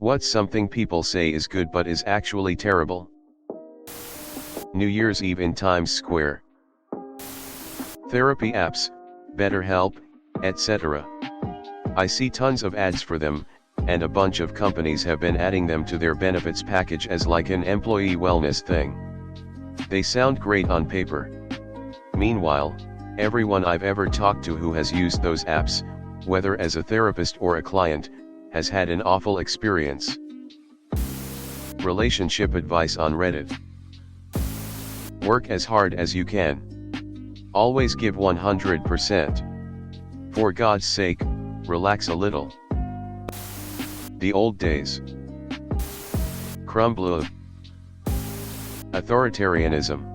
What's something people say is good but is actually terrible? New Year's Eve in Times Square. Therapy apps, BetterHelp, etc. I see tons of ads for them, and a bunch of companies have been adding them to their benefits package as like an employee wellness thing. They sound great on paper. Meanwhile, everyone I've ever talked to who has used those apps, whether as a therapist or a client, has had an awful experience. Relationship advice on Reddit. Work as hard as you can. Always give 100%. For God's sake, relax a little. The old days. Crumble. Authoritarianism.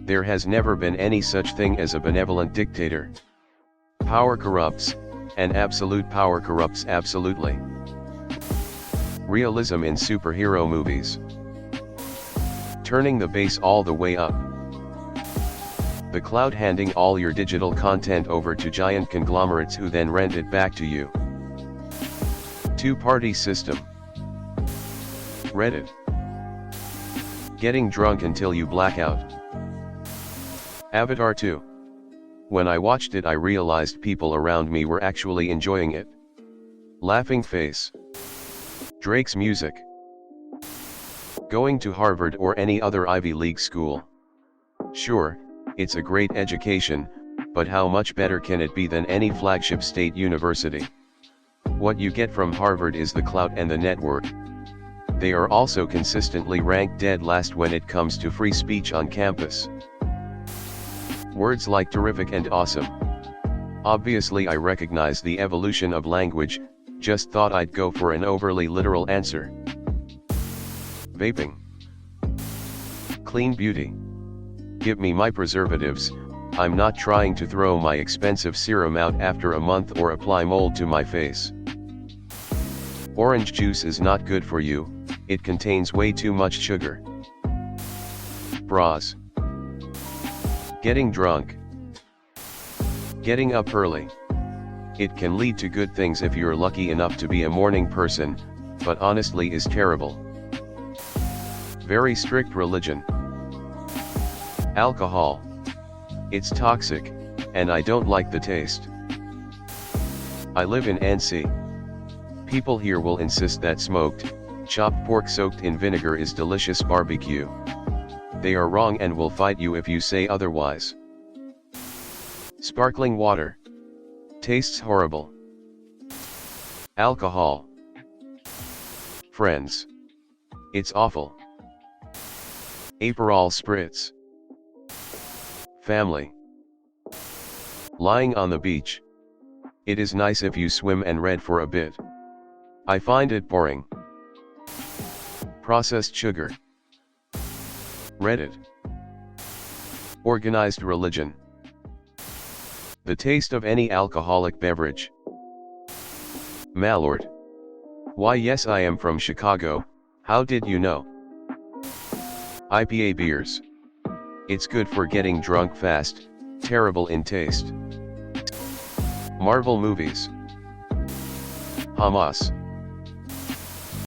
There has never been any such thing as a benevolent dictator. Power corrupts, and absolute power corrupts absolutely. Realism in superhero movies. Turning the bass all the way up. The cloud handing all your digital content over to giant conglomerates who then rent it back to you. Two-party system. Reddit. Getting drunk until you black out. Avatar 2. When I watched it I realized people around me were actually enjoying it. Laughing face. Drake's music. Going to Harvard or any other Ivy League school. Sure, it's a great education, but how much better can it be than any flagship state university? What you get from Harvard is the clout and the network. They are also consistently ranked dead last when it comes to free speech on campus. Words like terrific and awesome. Obviously I recognize the evolution of language, just thought I'd go for an overly literal answer. Vaping. Clean beauty. Give me my preservatives, I'm not trying to throw my expensive serum out after a month or apply mold to my face. Orange juice is not good for you, it contains way too much sugar. Bras. Getting drunk. Getting up early. It can lead to good things if you're lucky enough to be a morning person, but honestly is terrible. Very strict religion. Alcohol. It's toxic, and I don't like the taste. I live in NC. People here will insist that smoked, chopped pork soaked in vinegar is delicious barbecue. They are wrong and will fight you if you say otherwise. Sparkling water. Tastes horrible. Alcohol. Friends. It's awful. Aperol spritz. Family. Lying on the beach. It is nice if you swim and read for a bit. I find it boring. Processed sugar. Reddit. Organized religion. The taste of any alcoholic beverage. Malord. Why yes I am from Chicago, how did you know? IPA beers. It's good for getting drunk fast, terrible in taste. Marvel movies. Hamas.